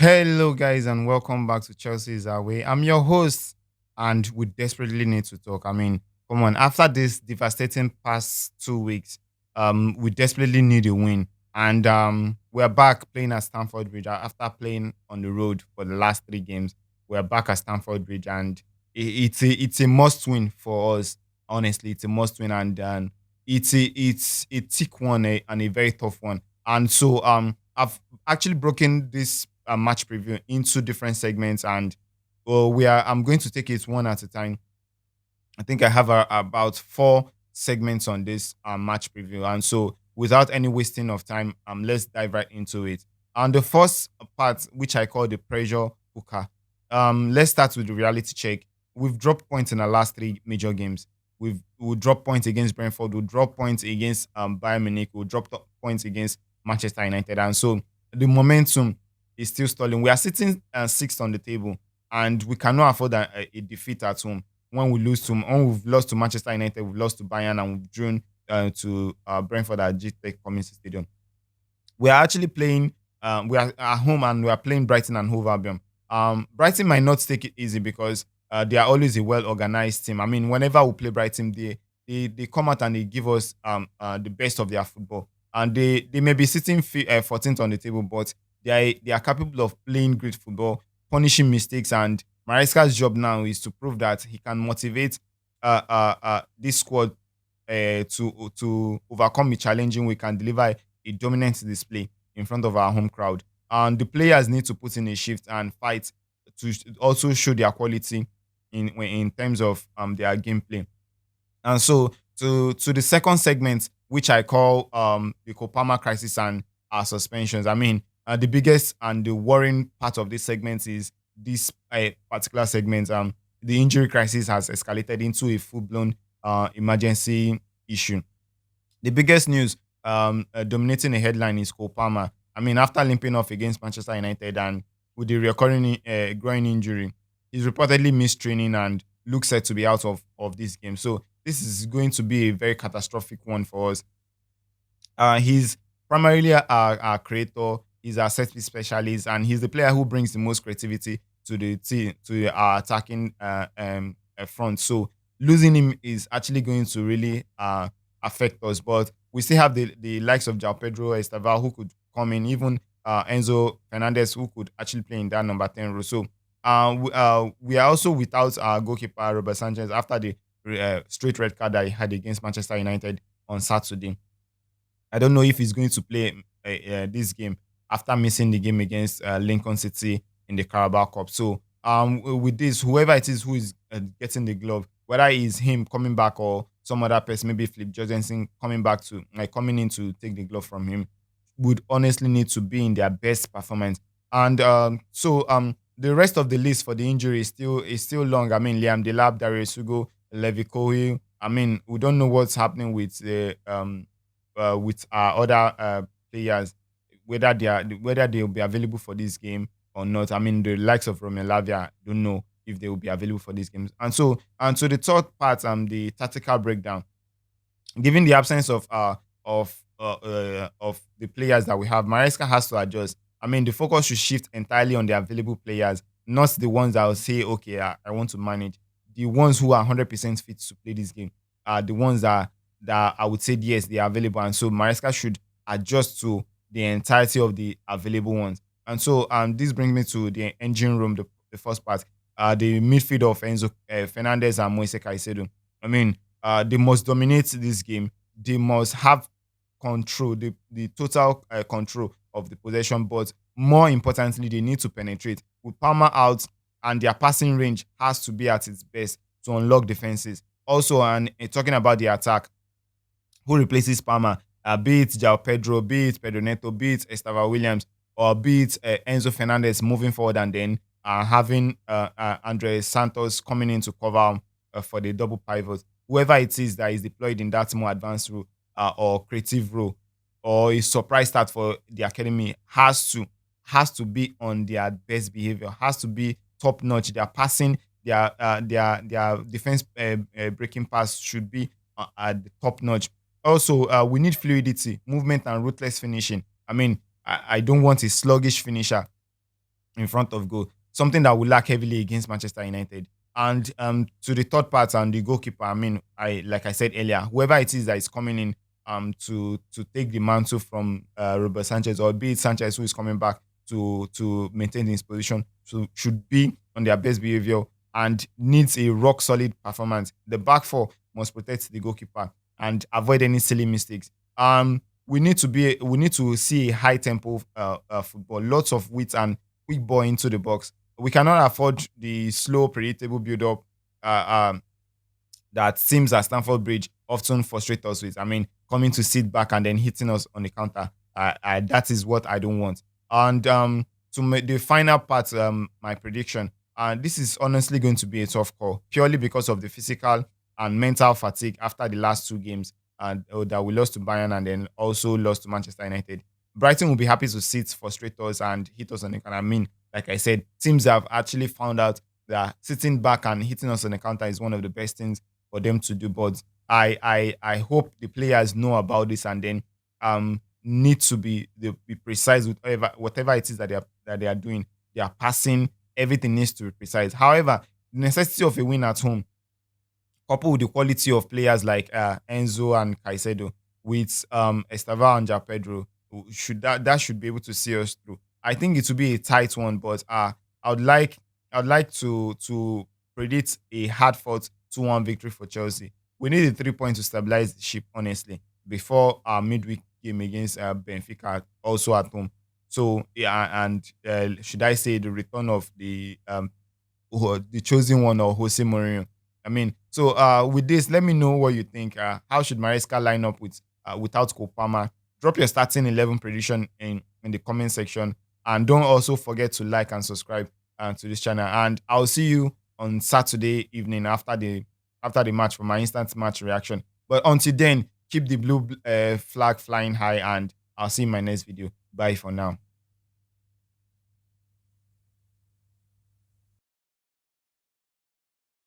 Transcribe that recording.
Hello, guys, and welcome back to Chelsea's Away. I'm your host, and we desperately need to talk. Come on, after this devastating past 2 weeks, we desperately need a win, and we're back playing at Stamford Bridge after playing on the road for the last 3 games. We're back at Stamford Bridge, and it's a must win for us. Honestly, it's a must win, and it's a thick one and a very tough one. And so I've actually broken this match preview into different segments, and I'm going to take it one at a time. I think I have about 4 segments on this match preview, and so without any wasting of time, let's dive right into it. And the first part, which I call the pressure cooker, let's start with the reality check. We've dropped points in our last 3 major games. We'll drop points against Brentford, we'll drop points against Bayern Munich, we'll drop points against Manchester United, and so the momentum is still stalling. We are sitting sixth on the table, and we cannot afford a defeat at home. When we've lost to Manchester United, we've lost to Bayern, and we've drawn to Brentford at GTech Community Stadium. We are actually playing. We are at home, and we are playing Brighton and Hove Albion. Brighton might not take it easy because they are always a well organized team. I mean, whenever we play Brighton, they come out and they give us the best of their football, and they may be sitting 14th on the table, but they are capable of playing great football, punishing mistakes, and Maresca's job now is to prove that he can motivate this squad to overcome a challenging week and deliver a dominant display in front of our home crowd. And the players need to put in a shift and fight to also show their quality in terms of their gameplay. And so to the second segment, which I call the Kopama crisis and our suspensions. I mean, the biggest and the worrying part of this segment is this particular segment. The injury crisis has escalated into a full blown emergency issue. The biggest news dominating the headline is Kopama. I mean, after limping off against Manchester United and with the recurring groin injury, he's reportedly missed training and looks set to be out of this game. So this is going to be a very catastrophic one for us. He's primarily a creator. He's a set piece specialist, and he's the player who brings the most creativity to the team, to our attacking front. So losing him is actually going to really affect us. But we still have the likes of Jao Pedro Estaval who could come in, even Enzo Fernandez who could actually play in that number 10 role. So we are also without our goalkeeper Robert Sánchez after the straight red card that he had against Manchester United on Saturday. I don't know if he's going to play this game after missing the game against Lincoln City in the Carabao Cup. So with this, whoever it is who is getting the glove, whether it's him coming back or some other person, maybe Flip Jorgensen coming in to take the glove from him, would honestly need to be in their best performance. And the rest of the list for the injury is still long. I mean, Liam Delap, Darius Sugo, Levi Cohi. I mean, we don't know what's happening with our other players, whether they will be available for this game or not. I mean, the likes of Romeo Lavia don't know if they will be available for these games. And so the third part, the tactical breakdown. Given the absence of the players that we have, Maresca has to adjust. I mean, the focus should shift entirely on the available players, not the ones that will say, okay, I want to manage. The ones who are 100% fit to play this game are the ones that I would say, yes, they are available. And so Maresca should adjust to the entirety of the available ones. And so this brings me to the engine room, the first part, the midfield of Enzo Fernandez and Moise Caicedo. I mean, they must dominate this game. They must have control, the total control of the possession. But more importantly, they need to penetrate. With Palmer out, and their passing range has to be at its best to unlock defenses. Also, and talking about the attack, who replaces Palmer, be it Jao Pedro, be it Pedro Neto, be it Estava Williams, or be it Enzo Fernandez moving forward, and then having Andre Santos coming in to cover for the double pivot. Whoever it is that is deployed in that more advanced role or creative role or a surprise start for the academy has to be on their best behavior, has to be top notch. Their passing, their defense breaking pass should be at the top notch. Also, we need fluidity, movement, and ruthless finishing. I mean, I don't want a sluggish finisher. in front of goal, something that will lack heavily against Manchester United. And to the third part and the goalkeeper, I mean, I like I said earlier, whoever it is that is coming in to take the mantle from Robert Sanchez, or be it Sanchez who is coming back to maintain his position, should be on their best behavior and needs a rock solid performance. The back four must protect the goalkeeper and avoid any silly mistakes. We need to see a high tempo football, lots of width and quick ball into the box. We cannot afford the slow, predictable build up that teams at Stamford Bridge often frustrate us with. I mean, coming to sit back and then hitting us on the counter. That is what I don't want. And to make the final part, my prediction. This is honestly going to be a tough call, purely because of the physical and mental fatigue after the last two games that we lost to Bayern and then also lost to Manchester United. Brighton will be happy to sit, frustrate us, and hit us on the counter. I mean, like I said, teams have actually found out that sitting back and hitting us on the counter is one of the best things for them to do. But I hope the players know about this and then need to be precise with whatever it is that they are doing. They are passing. Everything needs to be precise. However, the necessity of a win at home, coupled with the quality of players like Enzo and Caicedo, with Estevao and Ja Pedro, that should be able to see us through. I think it will be a tight one, but I would like I'd like to predict a hard fought 2-1 victory for Chelsea. We need a 3 points to stabilize the ship, honestly, before our midweek game against Benfica, also at home. So yeah, and should I say the return of the chosen one, or Jose Mourinho? I mean, so with this, let me know what you think. How should Maresca line up without Kopama? Drop your starting 11 prediction in the comment section, and don't also forget to like and subscribe to this channel. And I'll see you on Saturday evening after the match for my instant match reaction. But until then, keep the blue flag flying high, and I'll see you in my next video. Bye for now.